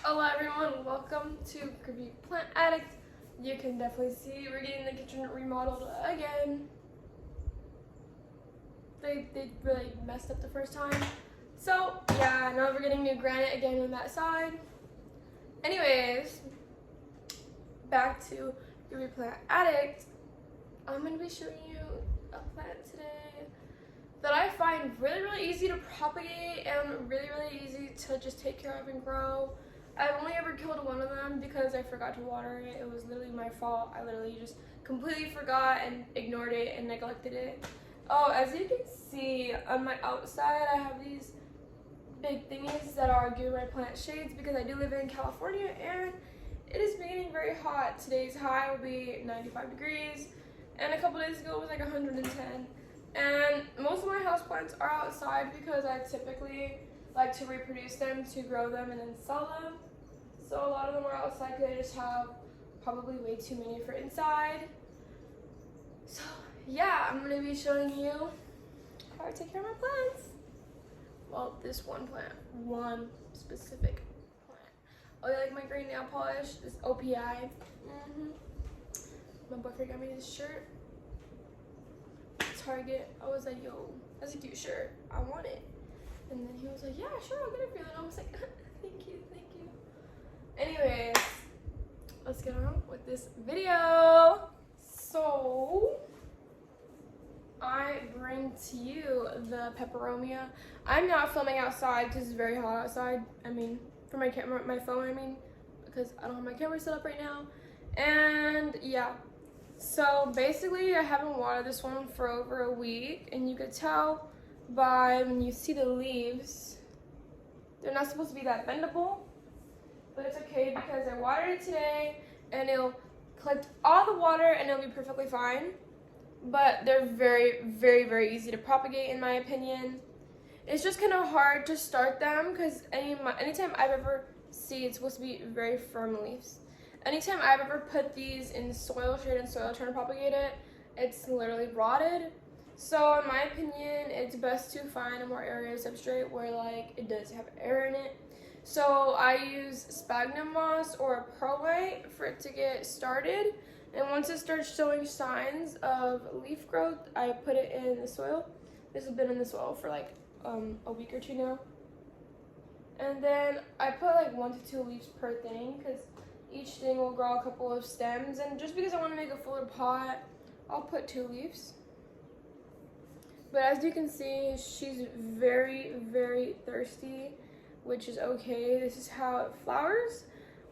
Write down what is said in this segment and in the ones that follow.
Hello everyone, welcome to Creepy Plant Addict. You can definitely see we're getting the kitchen remodeled again. They really messed up the first time. So yeah, now we're getting new granite again on that side. Anyways, back to Creepy Plant Addict. I'm going to be showing you a plant today that I find really easy to propagate and really easy to just take care of and grow. I've only ever killed one of them because I forgot to water it. It was literally my fault. I literally just completely forgot and ignored it and neglected it. Oh, as you can see on my outside, I have these big thingies that are giving my plant shades because I do live in California and it is getting very hot. Today's high will be 95 degrees and a couple days ago it was like 110. And most of my houseplants are outside because I typically like to reproduce them, to grow them, and then sell them. So a lot of them are outside because I just have probably way too many for inside. So yeah, I'm going to be showing you how I take care of my plants. Well, this one plant, one specific plant. Oh, you like my green nail polish? This OPI. My boyfriend got me this shirt. Target. I was like, yo, that's a cute shirt. I want it. And then he was like, yeah, sure, I'll get it for you. And I was like, thank you. Anyways, let's get on with this video. So, I bring to you the Peperomia. I'm not filming outside because it's very hot outside. I mean, for my camera, my phone, because I don't have my camera set up right now. And yeah. So basically I haven't watered this one for over a week, and you could tell by when you see the leaves, they're not supposed to be that bendable, but it's okay because I watered it today and it'll collect all the water and it'll be perfectly fine. But they're very easy to propagate in my opinion. It's just kind of hard to start them because anytime I've ever seen, it's supposed to be very firm leaves. Anytime I've ever put these in soil, straight in soil, trying to propagate it, it's literally rotted. So in my opinion, it's best to find a more aerated substrate where like it does have air in it. So I use sphagnum moss or perlite for it to get started. And once it starts showing signs of leaf growth, I put it in the soil. This has been in the soil for like a week or two now. And then I put like 1 to 2 leaves per thing because each thing will grow a couple of stems, and just because I want to make a fuller pot, I'll put 2 leaves. But as you can see, she's very thirsty, which is okay. This is how it flowers.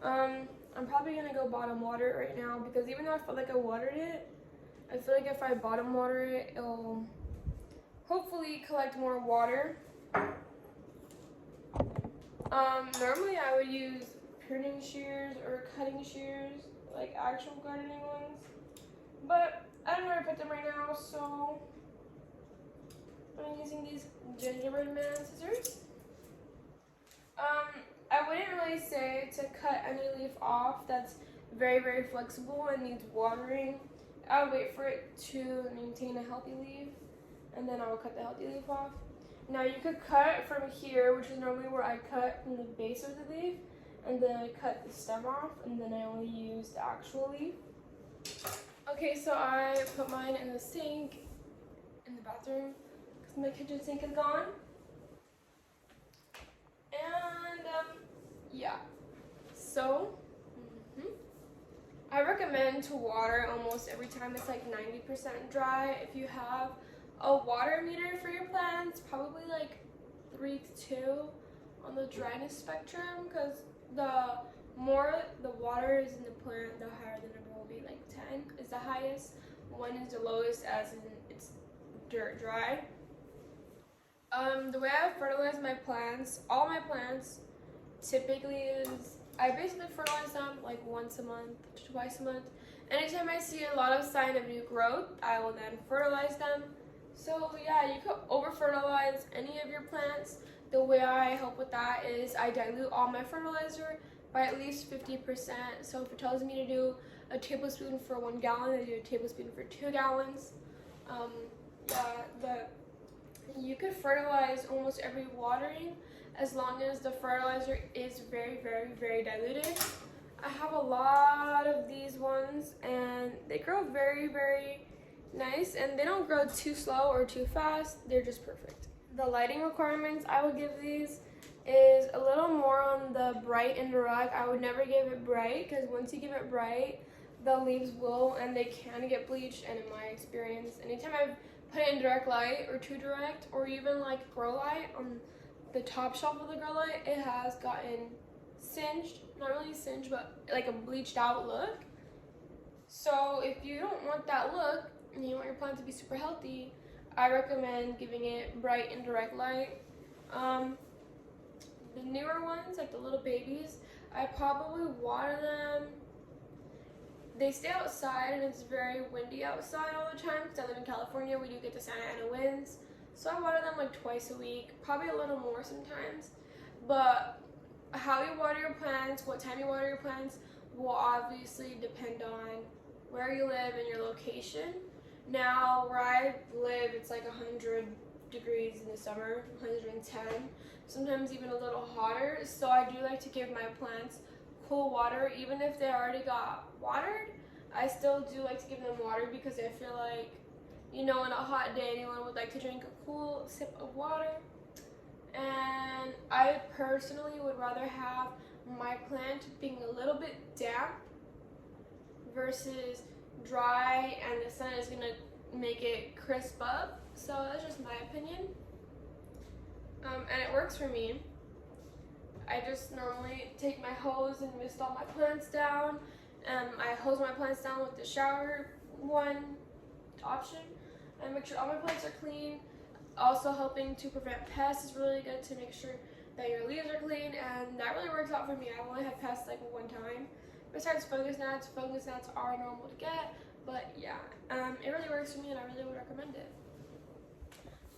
I'm probably gonna go bottom water it right now because even though I feel like I watered it, I feel like if I bottom water it, it'll hopefully collect more water. Normally I would use pruning shears or cutting shears, like actual gardening ones, but I don't know where to put them right now, so I'm using these gingerbread man scissors. I wouldn't really say to cut any leaf off that's very flexible and needs watering. I would wait for it to maintain a healthy leaf, and then I will cut the healthy leaf off. Now you could cut from here, which is normally where I cut from the base of the leaf, and then I cut the stem off, and then I only use the actual leaf. Okay, so I put mine in the sink in the bathroom because my kitchen sink is gone. And yeah, so I recommend to water almost every time it's like 90% dry. If you have a water meter for your plants, probably like 3 to 2 on the dryness spectrum, because the more the water is in the plant, the higher the number will be. Like 10 is the highest, 1 is the lowest, as in it's dirt dry. The way I fertilize my plants, all my plants, typically is I basically fertilize them like once a month to twice a month. Anytime I see a lot of sign of new growth, I will then fertilize them. So yeah, you could over fertilize any of your plants. The way I help with that is I dilute all my fertilizer by at least 50%. So if it tells me to do a tablespoon for 1 gallon, I do a tablespoon for 2 gallons. You could fertilize almost every watering as long as the fertilizer is very, very, very diluted. I have a lot of these ones and they grow very, very nice, and they don't grow too slow or too fast. They're just perfect. The lighting requirements I would give these is a little more on the bright and direct. I would never give it bright, because once you give it bright, the leaves will and they can get bleached. And in my experience, anytime I've put it in direct light or too direct, or even like grow light on the top shelf of the grow light, it has gotten singed. Not really singed, but like a bleached out look. So if you don't want that look and you want your plant to be super healthy, I recommend giving it bright and direct light. The newer ones, like the little babies, I probably water them. They stay outside and it's very windy outside all the time, because I live in California. We do get the Santa Ana winds. So I water them like twice a week, probably a little more sometimes. But how you water your plants, what time you water your plants, will obviously depend on where you live and your location. Now, where I live, it's like 100 degrees in the summer, 110, sometimes even a little hotter. So I do like to give my plants cool water. Even if they already got watered, I still do like to give them water, because I feel like, you know, on a hot day, anyone would like to drink a cool sip of water. And I personally would rather have my plant being a little bit damp versus dry, and the sun is gonna make it crisp up. So that's just my opinion, and it works for me. I just normally take my hose and mist all my plants down. I hose my plants down with the shower one option, and make sure all my plants are clean. Also, helping to prevent pests is really good, to make sure that your leaves are clean, and that really works out for me. I've only had pests like one time. Besides fungus gnats are normal to get, but yeah, it really works for me and I really would recommend it.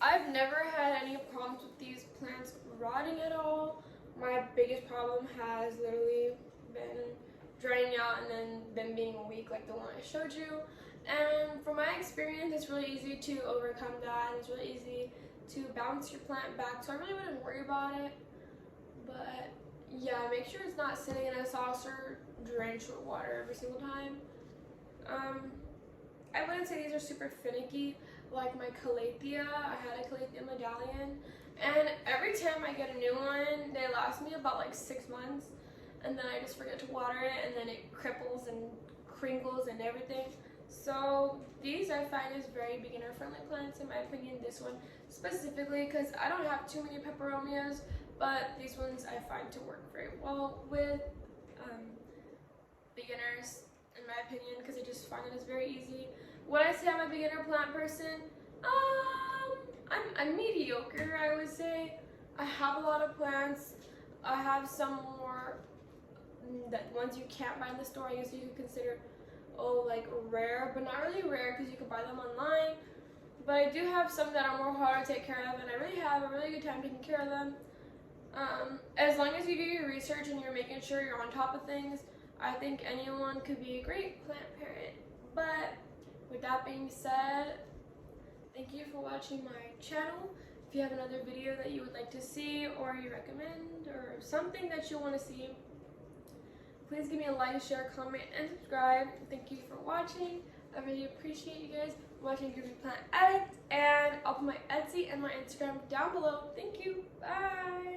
I've never had any problems with these plants rotting at all. My biggest problem has literally been drying out and then them being weak, like the one I showed you. And from my experience, it's really easy to overcome that, and it's really easy to bounce your plant back, so I really wouldn't worry about it. But yeah, make sure it's not sitting in a saucer drenched with water every single time. I wouldn't say these are super finicky like my Calathea. I had a Calathea medallion, and every time I get a new one, they last me about like 6 months, and then I just forget to water it, and then it cripples and crinkles and everything. So these I find is very beginner friendly plants, in my opinion. This one specifically, because I don't have too many peperomias, but these ones I find to work very well with beginners, in my opinion, because I just find it is very easy. Would I say I'm a beginner plant person? I'm mediocre, I would say. I have a lot of plants. I have some more that ones you can't buy in the store, I guess you could consider like rare, but not really rare, because you can buy them online. But I do have some that are more hard to take care of, and I really have a really good time taking care of them. As long as you do your research and you're making sure you're on top of things, I think anyone could be a great plant parent. But with that being said, thank you for watching my channel. If you have another video that you would like to see, or you recommend, or something that you want to see, please give me a like, share, comment, and subscribe. Thank you for watching. I really appreciate you guys watching Groovy Plant Addict, and I'll put my Etsy and my Instagram down below. Thank you. Bye.